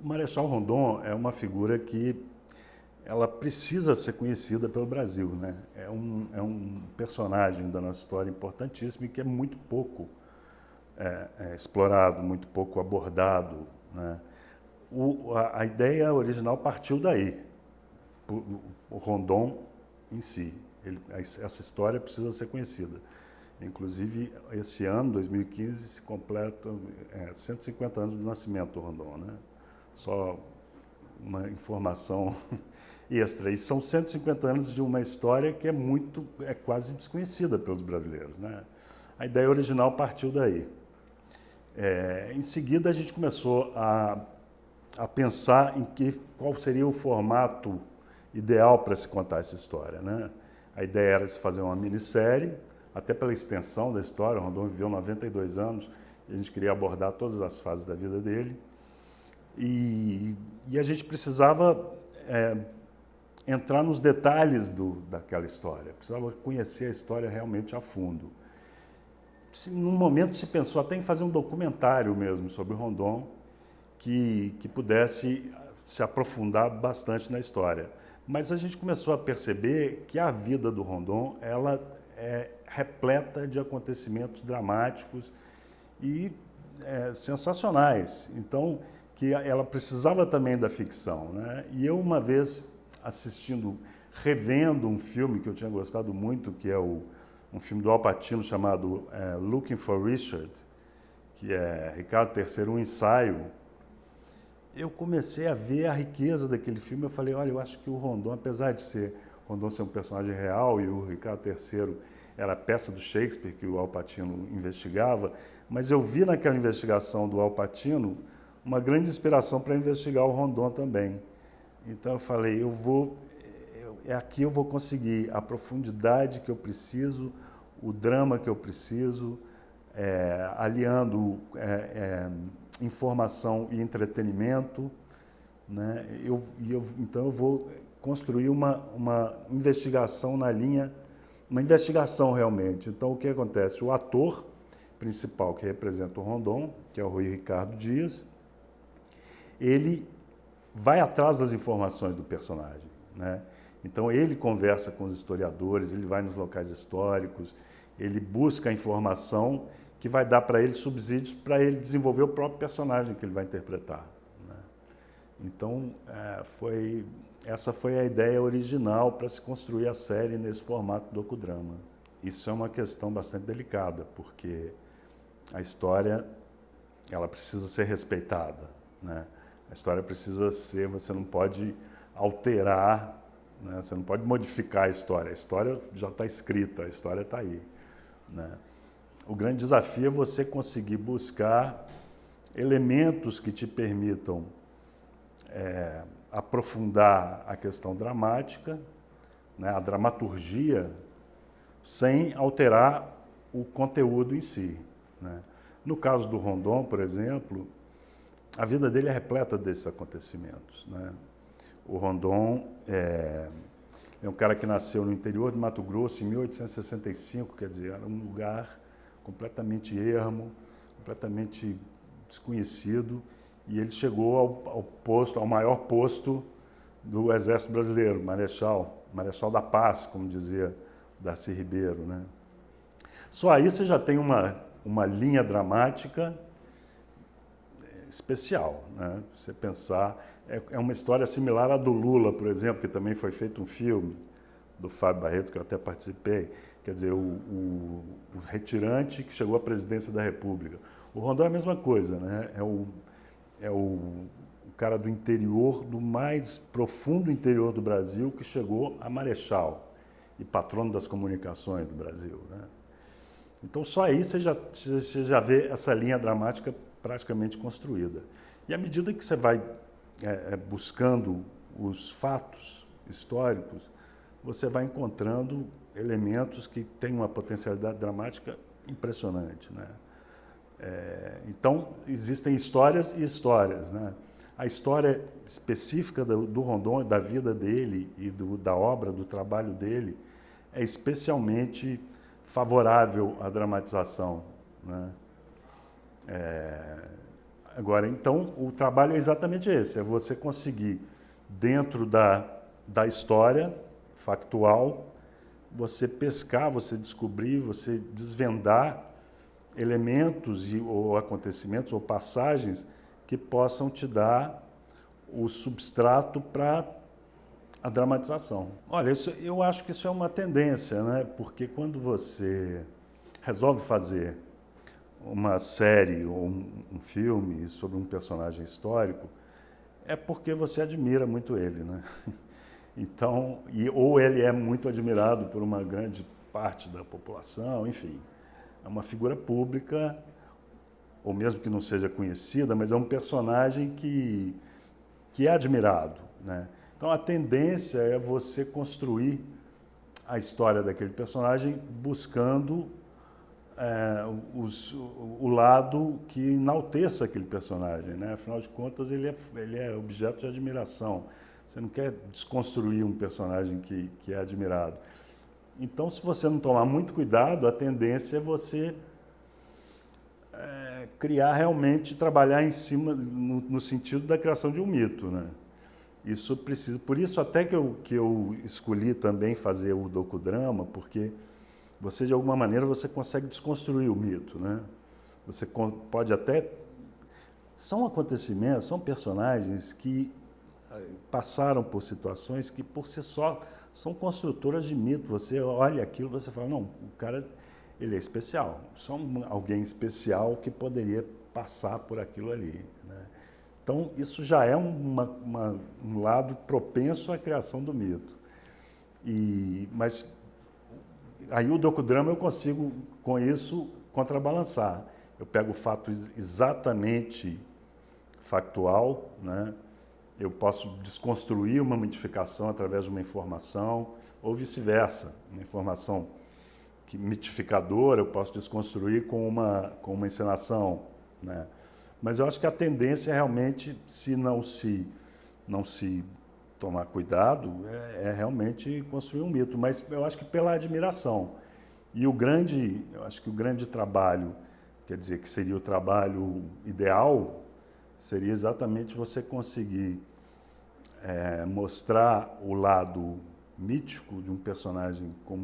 Marechal Rondon é uma figura que ela precisa ser conhecida pelo Brasil, né? É um personagem da nossa história importantíssimo e que é muito pouco explorado, muito pouco abordado, né? A ideia original partiu daí, o Rondon em si. Essa história precisa ser conhecida. Inclusive, esse ano, 2015, se completam 150 anos do nascimento do Rondon, né? Só uma informação extra. E são 150 anos de uma história que é quase desconhecida pelos brasileiros, né? A ideia original partiu daí. Em seguida, a gente começou a pensar qual seria o formato ideal para se contar essa história, né? A ideia era se fazer uma minissérie, até pela extensão da história. O Rondon viveu 92 anos e a gente queria abordar todas as fases da vida dele. E a gente precisava entrar nos detalhes daquela história, precisava conhecer a história realmente a fundo. Num momento se pensou até em fazer um documentário mesmo sobre o Rondon, que pudesse se aprofundar bastante na história. Mas a gente começou a perceber que a vida do Rondon ela é repleta de acontecimentos dramáticos e sensacionais. Então, que ela precisava também da ficção, né? E eu, uma vez, revendo um filme que eu tinha gostado muito, que é um filme do Al Pacino chamado Looking for Richard, que é Ricardo III, um ensaio, eu comecei a ver a riqueza daquele filme. Eu falei, olha, eu acho que o Rondon, apesar de Rondon ser um personagem real e o Ricardo III era a peça do Shakespeare que o Al Pacino investigava, mas eu vi naquela investigação do Al Pacino uma grande inspiração para investigar o Rondon também. Então eu falei, aqui eu vou conseguir a profundidade que eu preciso, o drama que eu preciso, aliando informação e entretenimento, né? Então eu vou construir uma investigação na linha, uma investigação realmente. Então o que acontece? O ator principal que representa o Rondon, que é o Rui Ricardo Dias, ele vai atrás das informações do personagem, né? Então ele conversa com os historiadores, ele vai nos locais históricos, ele busca a informação que vai dar para ele subsídios para ele desenvolver o próprio personagem que ele vai interpretar, né? Então essa foi a ideia original para se construir a série nesse formato docudrama. Isso é uma questão bastante delicada, porque a história ela precisa ser respeitada, né? A história precisa ser, você não pode alterar, né? Você não pode modificar a história já está escrita, a história está aí, né? O grande desafio é você conseguir buscar elementos que te permitam aprofundar a questão dramática, né? A dramaturgia, sem alterar o conteúdo em si, né? No caso do Rondon, por exemplo, a vida dele é repleta desses acontecimentos, né? O Rondon é um cara que nasceu no interior de Mato Grosso em 1865, quer dizer, era um lugar completamente ermo, completamente desconhecido, e ele chegou ao maior posto do Exército Brasileiro, Marechal da Paz, como dizia Darcy Ribeiro, né? Só aí você já tem uma linha dramática especial, né? Você pensar, é uma história similar à do Lula, por exemplo, que também foi feito um filme do Fábio Barreto, que eu até participei, quer dizer, o retirante que chegou à presidência da República. O Rondon é a mesma coisa, né? É o cara do interior, do mais profundo interior do Brasil, que chegou a marechal e patrono das comunicações do Brasil, né? Então, só aí você já vê essa linha dramática praticamente construída. E à medida que você vai buscando os fatos históricos, você vai encontrando elementos que têm uma potencialidade dramática impressionante, né? Então, existem histórias e histórias, né? A história específica do Rondon, da vida dele e da obra, do trabalho dele, é especialmente favorável à dramatização, né? Agora, então, o trabalho é exatamente esse, é você conseguir, dentro da história factual, você pescar, você descobrir, você desvendar elementos ou acontecimentos ou passagens que possam te dar o substrato para a dramatização. Olha, eu acho que isso é uma tendência, né? Porque quando você resolve fazer uma série ou um filme sobre um personagem histórico, é porque você admira muito ele, né? Então, ou ele é muito admirado por uma grande parte da população, enfim. É uma figura pública, ou mesmo que não seja conhecida, mas é um personagem que é admirado, né? Então, a tendência é você construir a história daquele personagem buscando o lado que enalteça aquele personagem, né? Afinal de contas, ele é objeto de admiração. Você não quer desconstruir um personagem que é admirado. Então, se você não tomar muito cuidado, a tendência é você criar realmente, trabalhar em cima, no sentido da criação de um mito, né? Isso precisa, por isso até que eu escolhi também fazer o docudrama, porque você, de alguma maneira, você consegue desconstruir o mito, né? Você pode até... São acontecimentos, são personagens que passaram por situações que, por si só, são construtoras de mito. Você olha aquilo, você fala, não, o cara, ele é especial. Só alguém especial que poderia passar por aquilo ali, né? Então, isso já é um lado propenso à criação do mito. Mas aí o docudrama eu consigo, com isso, contrabalançar. Eu pego o fato exatamente factual, né? Eu posso desconstruir uma mitificação através de uma informação, ou vice-versa. Uma informação mitificadora eu posso desconstruir com uma encenação, né? Mas eu acho que a tendência é realmente, se não se tomar cuidado, é realmente construir um mito. Mas eu acho que pela admiração. E eu acho que o grande trabalho, quer dizer, que seria o trabalho ideal, seria exatamente você conseguir mostrar o lado mítico de um personagem como